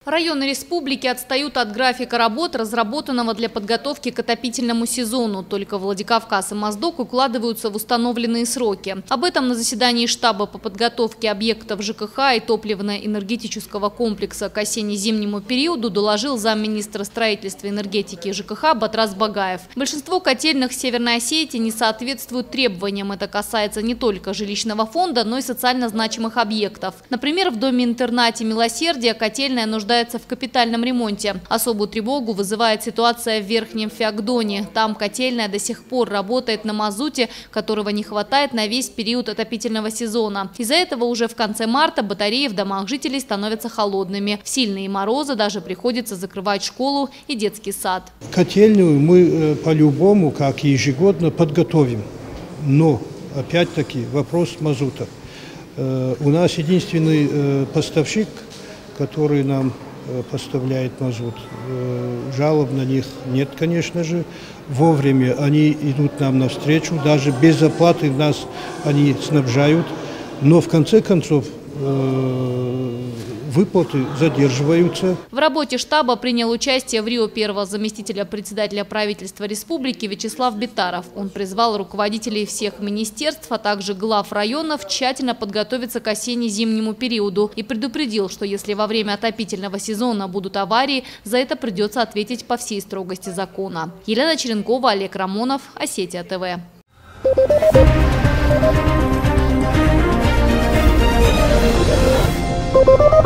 Районы республики отстают от графика работ, разработанного для подготовки к отопительному сезону. Только Владикавказ и Моздок укладываются в установленные сроки. Об этом на заседании штаба по подготовке объектов ЖКХ и топливно-энергетического комплекса к осенне-зимнему периоду доложил замминистра строительства, энергетики и ЖКХ Батрас Багаев. Большинство котельных Северной Осетии не соответствуют требованиям. Это касается не только жилищного фонда, но и социально значимых объектов. Например, в доме-интернате «Милосердие» котельная нуждается в капитальном ремонте. Особую тревогу вызывает ситуация в Верхнем Феогдоне. Там котельная до сих пор работает на мазуте, которого не хватает на весь период отопительного сезона. Из-за этого уже в конце марта батареи в домах жителей становятся холодными. В сильные морозы даже приходится закрывать школу и детский сад. Котельную мы по-любому, как ежегодно, подготовим. Но, опять-таки, вопрос мазута. У нас единственный поставщик, который нам поставляет мазут. Жалоб на них нет, конечно же. Вовремя они идут нам навстречу, даже без оплаты нас они снабжают. Но в конце концов выплаты задерживаются. В работе штаба принял участие в Рио первого заместителя председателя правительства республики Вячеслав Битаров. Он призвал руководителей всех министерств, а также глав районов тщательно подготовиться к осенне-зимнему периоду и предупредил, что если во время отопительного сезона будут аварии, за это придется ответить по всей строгости закона. Елена Черенкова, Олег Рамонов, Осетия ТВ. Thank you.